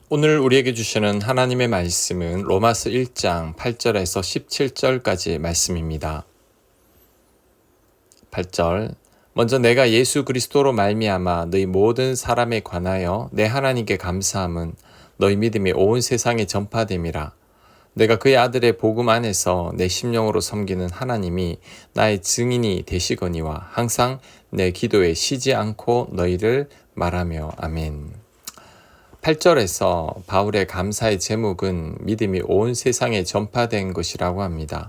오늘 우리에게 주시는 하나님의 말씀은 로마서 1장 8절에서 17절까지 말씀입니다. 8절 먼저 내가 예수 그리스도로 말미암아 너희 모든 사람에 관하여 내 하나님께 감사함은 너희 믿음이 온 세상에 전파됨이라. 내가 그의 아들의 복음 안에서 내 심령으로 섬기는 하나님이 나의 증인이 되시거니와 항상 내 기도에 쉬지 않고 너희를 말하며 아멘. 8절에서 바울의 감사의 제목은 믿음이 온 세상에 전파된 것이라고 합니다.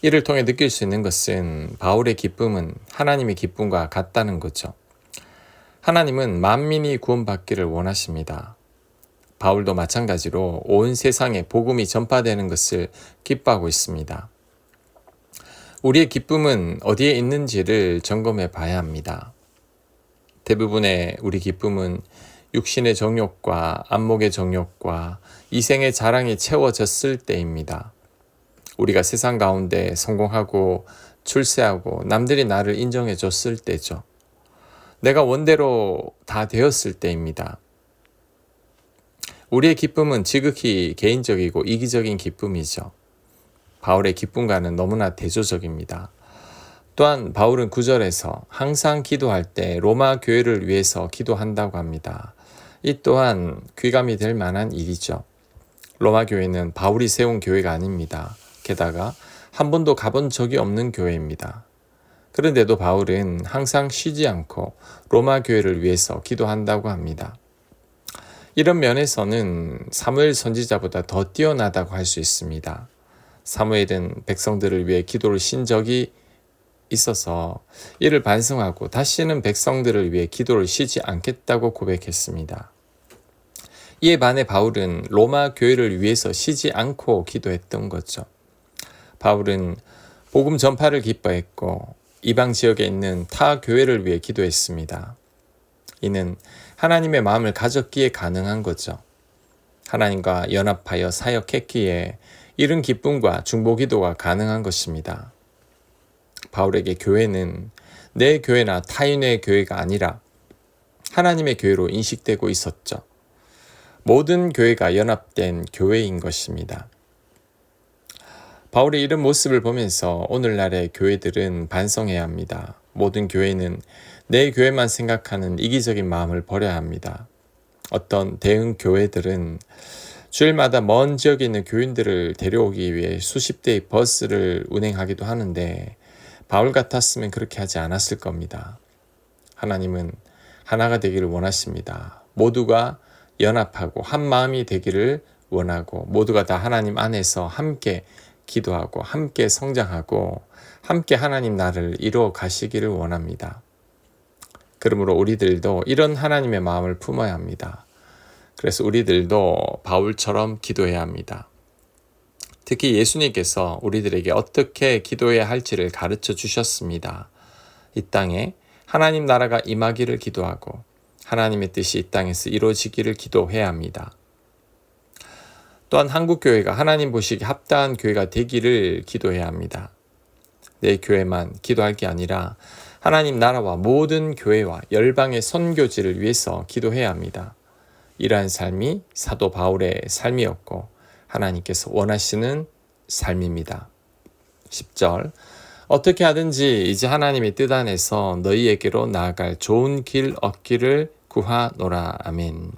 이를 통해 느낄 수 있는 것은 바울의 기쁨은 하나님의 기쁨과 같다는 거죠. 하나님은 만민이 구원받기를 원하십니다. 바울도 마찬가지로 온 세상에 복음이 전파되는 것을 기뻐하고 있습니다. 우리의 기쁨은 어디에 있는지를 점검해 봐야 합니다. 대부분의 우리 기쁨은 육신의 정욕과 안목의 정욕과 이생의 자랑이 채워졌을 때입니다. 우리가 세상 가운데 성공하고 출세하고 남들이 나를 인정해 줬을 때죠. 내가 원대로 다 되었을 때입니다. 우리의 기쁨은 지극히 개인적이고 이기적인 기쁨이죠. 바울의 기쁨과는 너무나 대조적입니다. 또한 바울은 9절에서 항상 기도할 때 로마 교회를 위해서 기도한다고 합니다. 이 또한 귀감이 될 만한 일이죠. 로마 교회는 바울이 세운 교회가 아닙니다. 게다가 한 번도 가본 적이 없는 교회입니다. 그런데도 바울은 항상 쉬지 않고 로마 교회를 위해서 기도한다고 합니다. 이런 면에서는 사무엘 선지자보다 더 뛰어나다고 할 수 있습니다. 사무엘은 백성들을 위해 기도를 신 적이 있어서 이를 반성하고 다시는 백성들을 위해 기도를 쉬지 않겠다고 고백했습니다. 이에 반해 바울은 로마 교회를 위해서 쉬지 않고 기도했던 거죠. 바울은 복음 전파를 기뻐했고 이방 지역에 있는 타 교회를 위해 기도했습니다. 이는 하나님의 마음을 가졌기에 가능한 거죠. 하나님과 연합하여 사역했기에 이런 기쁨과 중보기도가 가능한 것입니다. 바울에게 교회는 내 교회나 타인의 교회가 아니라 하나님의 교회로 인식되고 있었죠. 모든 교회가 연합된 교회인 것입니다. 바울의 이런 모습을 보면서 오늘날의 교회들은 반성해야 합니다. 모든 교회는 내 교회만 생각하는 이기적인 마음을 버려야 합니다. 어떤 대응 교회들은 주일마다 먼 지역에 있는 교인들을 데려오기 위해 수십 대의 버스를 운행하기도 하는데 바울 같았으면 그렇게 하지 않았을 겁니다. 하나님은 하나가 되기를 원하십니다. 모두가 연합하고 한 마음이 되기를 원하고 모두가 다 하나님 안에서 함께 기도하고 함께 성장하고 함께 하나님 나라를 이루어 가시기를 원합니다. 그러므로 우리들도 이런 하나님의 마음을 품어야 합니다. 그래서 우리들도 바울처럼 기도해야 합니다. 특히 예수님께서 우리들에게 어떻게 기도해야 할지를 가르쳐 주셨습니다. 이 땅에 하나님 나라가 임하기를 기도하고 하나님의 뜻이 이 땅에서 이루어지기를 기도해야 합니다. 또한 한국교회가 하나님 보시기에 합당한 교회가 되기를 기도해야 합니다. 내 교회만 기도할 게 아니라 하나님 나라와 모든 교회와 열방의 선교지를 위해서 기도해야 합니다. 이러한 삶이 사도 바울의 삶이었고 하나님께서 원하시는 삶입니다. 10절 어떻게 하든지 이제 하나님의 뜻 안에서 너희에게로 나아갈 좋은 길 얻기를 구하노라. 아멘.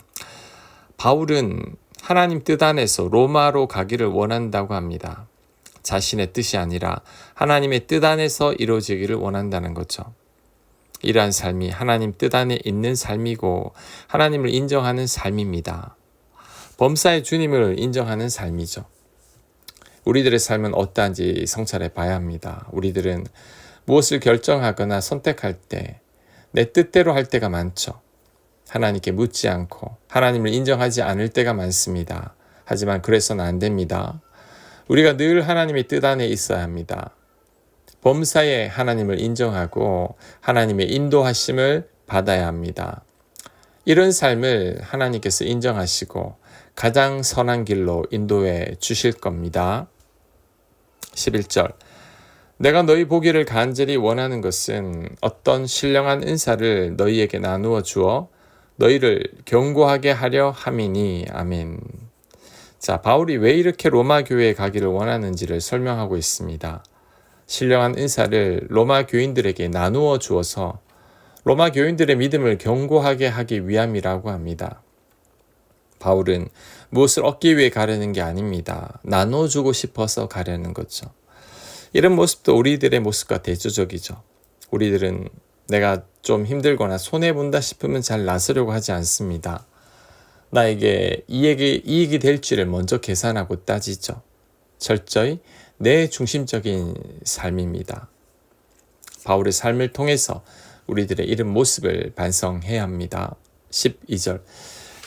바울은 하나님 뜻 안에서 로마로 가기를 원한다고 합니다. 자신의 뜻이 아니라 하나님의 뜻 안에서 이루어지기를 원한다는 거죠. 이러한 삶이 하나님 뜻 안에 있는 삶이고 하나님을 인정하는 삶입니다. 범사의 주님을 인정하는 삶이죠. 우리들의 삶은 어떠한지 성찰해 봐야 합니다. 우리들은 무엇을 결정하거나 선택할 때 내 뜻대로 할 때가 많죠. 하나님께 묻지 않고 하나님을 인정하지 않을 때가 많습니다. 하지만 그래서는 안 됩니다. 우리가 늘 하나님의 뜻 안에 있어야 합니다. 범사에 하나님을 인정하고 하나님의 인도하심을 받아야 합니다. 이런 삶을 하나님께서 인정하시고 가장 선한 길로 인도해 주실 겁니다. 11절 내가 너희 보기를 간절히 원하는 것은 어떤 신령한 은사를 너희에게 나누어 주어 너희를 견고하게 하려 함이니. 아멘. 자, 바울이 왜 이렇게 로마 교회에 가기를 원하는지를 설명하고 있습니다. 신령한 은사를 로마 교인들에게 나누어 주어서 로마 교인들의 믿음을 견고하게 하기 위함이라고 합니다. 바울은 무엇을 얻기 위해 가려는 게 아닙니다. 나눠주고 싶어서 가려는 거죠. 이런 모습도 우리들의 모습과 대조적이죠. 우리들은 내가 좀 힘들거나 손해본다 싶으면 잘 나서려고 하지 않습니다. 나에게 이익이 될지를 먼저 계산하고 따지죠. 철저히 내 중심적인 삶입니다. 바울의 삶을 통해서 우리들의 이런 모습을 반성해야 합니다. 12절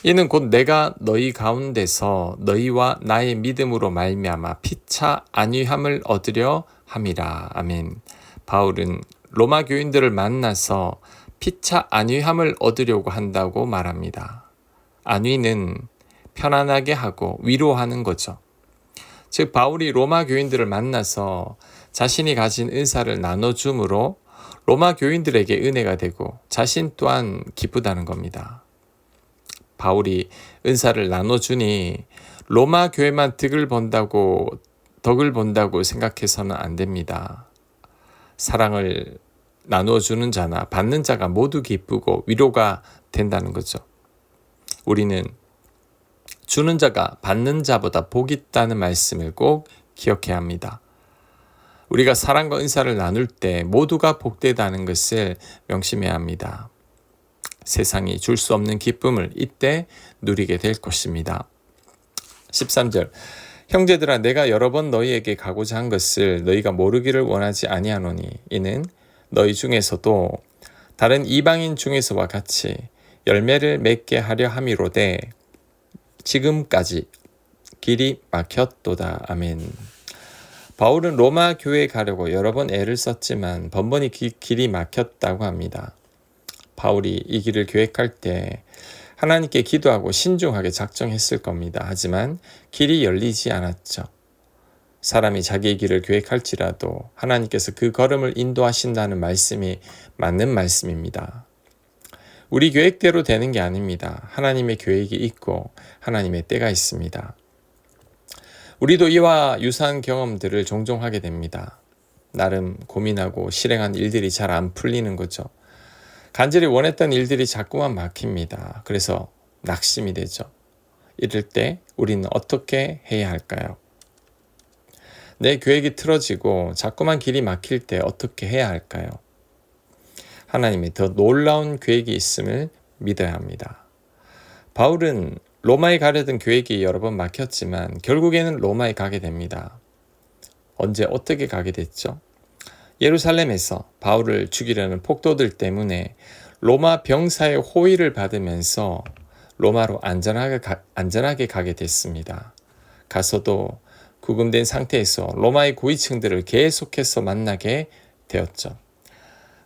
이는 곧 내가 너희 가운데서 너희와 나의 믿음으로 말미암아 피차 안위함을 얻으려 함이라. 아멘. 바울은 로마 교인들을 만나서 피차 안위함을 얻으려고 한다고 말합니다. 안위는 편안하게 하고 위로하는 거죠. 즉 바울이 로마 교인들을 만나서 자신이 가진 은사를 나눠줌으로 로마 교인들에게 은혜가 되고 자신 또한 기쁘다는 겁니다. 바울이 은사를 나눠주니 로마 교회만 덕을 본다고 생각해서는 안 됩니다. 사랑을 나눠주는 자나 받는 자가 모두 기쁘고 위로가 된다는 거죠. 우리는 주는 자가 받는 자보다 복이 있다는 말씀을 꼭 기억해야 합니다. 우리가 사랑과 은사를 나눌 때 모두가 복되다는 것을 명심해야 합니다. 세상이 줄 수 없는 기쁨을 이때 누리게 될 것입니다. 13절 형제들아 내가 여러 번 너희에게 가고자 한 것을 너희가 모르기를 원하지 아니하노니 이는 너희 중에서도 다른 이방인 중에서와 같이 열매를 맺게 하려 함이로되 지금까지 길이 막혔도다. 아멘. 바울은 로마 교회에 가려고 여러 번 애를 썼지만 번번이 길이 막혔다고 합니다. 바울이 이 길을 계획할 때 하나님께 기도하고 신중하게 작정했을 겁니다. 하지만 길이 열리지 않았죠. 사람이 자기의 길을 계획할지라도 하나님께서 그 걸음을 인도하신다는 말씀이 맞는 말씀입니다. 우리 계획대로 되는 게 아닙니다. 하나님의 계획이 있고 하나님의 때가 있습니다. 우리도 이와 유사한 경험들을 종종 하게 됩니다. 나름 고민하고 실행한 일들이 잘 안 풀리는 거죠. 간절히 원했던 일들이 자꾸만 막힙니다. 그래서 낙심이 되죠. 이럴 때 우리는 어떻게 해야 할까요? 내 계획이 틀어지고 자꾸만 길이 막힐 때 어떻게 해야 할까요? 하나님의 더 놀라운 계획이 있음을 믿어야 합니다. 바울은 로마에 가려던 계획이 여러 번 막혔지만 결국에는 로마에 가게 됩니다. 언제 어떻게 가게 됐죠? 예루살렘에서 바울을 죽이려는 폭도들 때문에 로마 병사의 호위를 받으면서 로마로 안전하게 가게 됐습니다. 가서도 구금된 상태에서 로마의 고위층들을 계속해서 만나게 되었죠.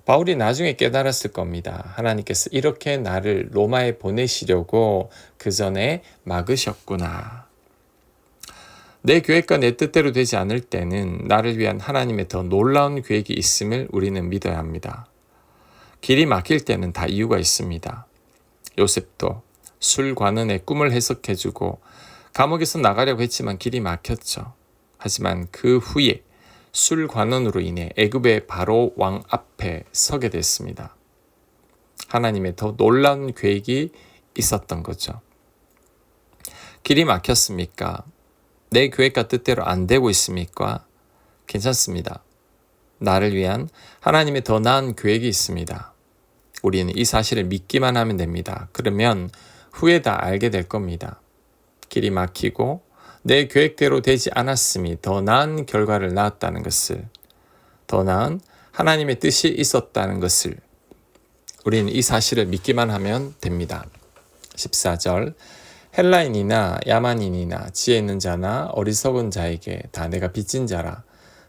바울이 나중에 깨달았을 겁니다. 하나님께서 이렇게 나를 로마에 보내시려고 그 전에 막으셨구나. 내 계획과 내 뜻대로 되지 않을 때는 나를 위한 하나님의 더 놀라운 계획이 있음을 우리는 믿어야 합니다. 길이 막힐 때는 다 이유가 있습니다. 요셉도 술 관원의 꿈을 해석해주고 감옥에서 나가려고 했지만 길이 막혔죠. 하지만 그 후에 술 관원으로 인해 애굽의 바로 왕 앞에 서게 됐습니다. 하나님의 더 놀라운 계획이 있었던 거죠. 길이 막혔습니까? 내 계획과 뜻대로 안 되고 있습니까? 괜찮습니다. 나를 위한 하나님의 더 나은 계획이 있습니다. 우리는 이 사실을 믿기만 하면 됩니다. 그러면 후에 다 알게 될 겁니다. 길이 막히고 내 계획대로 되지 않았음이 더 나은 결과를 낳았다는 것을, 더 나은 하나님의 뜻이 있었다는 것을 우리는 이 사실을 믿기만 하면 됩니다. 14절 헬라인이나 야만인이나 지혜 있는 자나 어리석은 자에게 다 내가 빚진 자라.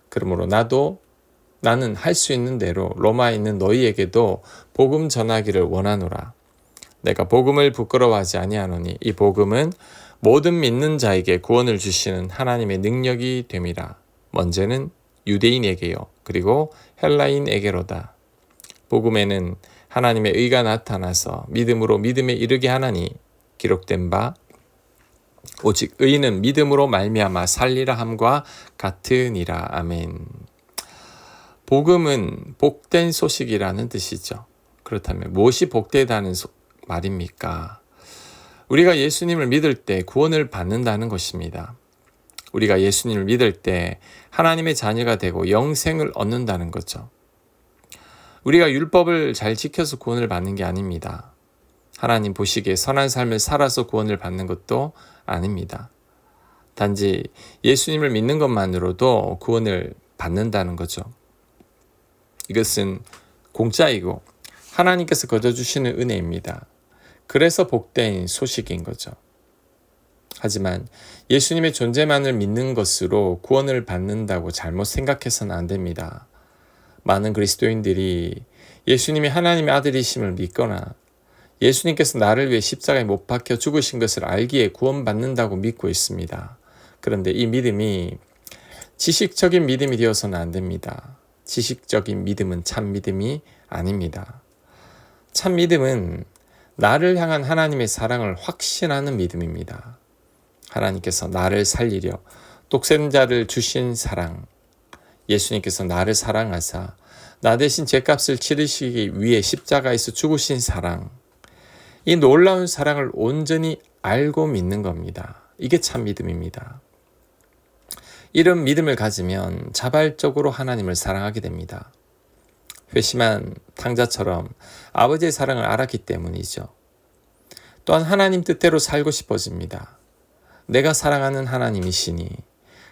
그러므로 나는 할 수 있는 대로 로마에 있는 너희에게도 복음 전하기를 원하노라. 내가 복음을 부끄러워하지 아니하노니 이 복음은 모든 믿는 자에게 구원을 주시는 하나님의 능력이 됨이라. 먼저는 유대인에게요. 그리고 헬라인에게로다. 복음에는 하나님의 의가 나타나서 믿음으로 믿음에 이르게 하나니 기록된 바 오직 의인은 믿음으로 말미암아 살리라 함과 같으니라. 아멘. 복음은 복된 소식이라는 뜻이죠. 그렇다면 무엇이 복되다는 말입니까? 우리가 예수님을 믿을 때 구원을 받는다는 것입니다. 우리가 예수님을 믿을 때 하나님의 자녀가 되고 영생을 얻는다는 거죠. 우리가 율법을 잘 지켜서 구원을 받는 게 아닙니다. 하나님 보시기에 선한 삶을 살아서 구원을 받는 것도 아닙니다. 단지 예수님을 믿는 것만으로도 구원을 받는다는 거죠. 이것은 공짜이고 하나님께서 거둬주시는 은혜입니다. 그래서 복된 소식인 거죠. 하지만 예수님의 존재만을 믿는 것으로 구원을 받는다고 잘못 생각해서는 안 됩니다. 많은 그리스도인들이 예수님이 하나님의 아들이심을 믿거나 예수님께서 나를 위해 십자가에 못 박혀 죽으신 것을 알기에 구원받는다고 믿고 있습니다. 그런데 이 믿음이 지식적인 믿음이 되어서는 안 됩니다. 지식적인 믿음은 참 믿음이 아닙니다. 참 믿음은 나를 향한 하나님의 사랑을 확신하는 믿음입니다. 하나님께서 나를 살리려 독생자를 주신 사랑, 예수님께서 나를 사랑하사 나 대신 죄값을 치르시기 위해 십자가에서 죽으신 사랑, 이 놀라운 사랑을 온전히 알고 믿는 겁니다. 이게 참 믿음입니다. 이런 믿음을 가지면 자발적으로 하나님을 사랑하게 됩니다. 회심한 탕자처럼 아버지의 사랑을 알았기 때문이죠. 또한 하나님 뜻대로 살고 싶어집니다. 내가 사랑하는 하나님이시니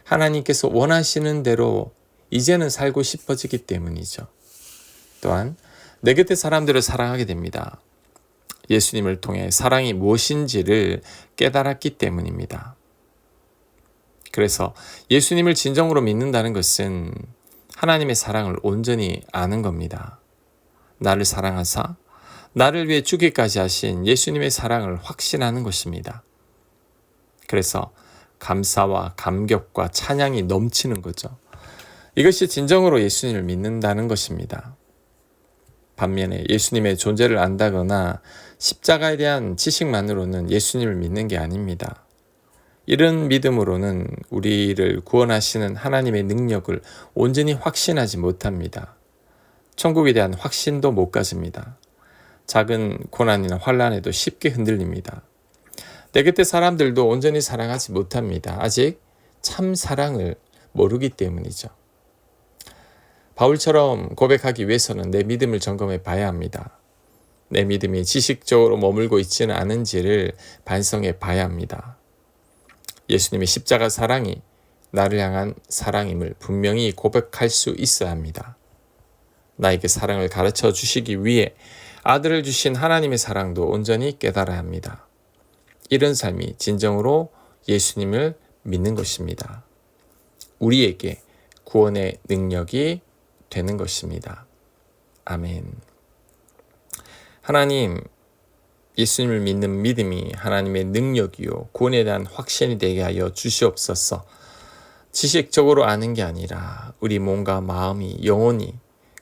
하나님께서 원하시는 대로 이제는 살고 싶어지기 때문이죠. 또한 내 곁의 사람들을 사랑하게 됩니다. 예수님을 통해 사랑이 무엇인지를 깨달았기 때문입니다. 그래서 예수님을 진정으로 믿는다는 것은 하나님의 사랑을 온전히 아는 겁니다. 나를 사랑하사 나를 위해 죽기까지 하신 예수님의 사랑을 확신하는 것입니다. 그래서 감사와 감격과 찬양이 넘치는 거죠. 이것이 진정으로 예수님을 믿는다는 것입니다. 반면에 예수님의 존재를 안다거나 십자가에 대한 지식만으로는 예수님을 믿는 게 아닙니다. 이런 믿음으로는 우리를 구원하시는 하나님의 능력을 온전히 확신하지 못합니다. 천국에 대한 확신도 못 가집니다. 작은 고난이나 환난에도 쉽게 흔들립니다. 내 곁의 사람들도 온전히 사랑하지 못합니다. 아직 참 사랑을 모르기 때문이죠. 바울처럼 고백하기 위해서는 내 믿음을 점검해 봐야 합니다. 내 믿음이 지식적으로 머물고 있지는 않은지를 반성해 봐야 합니다. 예수님의 십자가 사랑이 나를 향한 사랑임을 분명히 고백할 수 있어야 합니다. 나에게 사랑을 가르쳐 주시기 위해 아들을 주신 하나님의 사랑도 온전히 깨달아야 합니다. 이런 삶이 진정으로 예수님을 믿는 것입니다. 우리에게 구원의 능력이 되는 것입니다. 아멘. 하나님, 예수님을 믿는 믿음이 하나님의 능력이요 구원에 대한 확신이 되게 하여 주시옵소서. 지식적으로 아는 게 아니라 우리 몸과 마음이 영혼이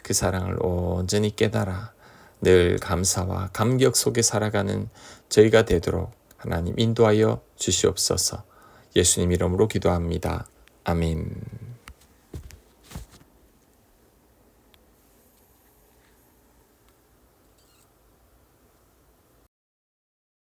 그 사랑을 온전히 깨달아 늘 감사와 감격 속에 살아가는 저희가 되도록 하나님 인도하여 주시옵소서. 예수님 이름으로 기도합니다. 아멘.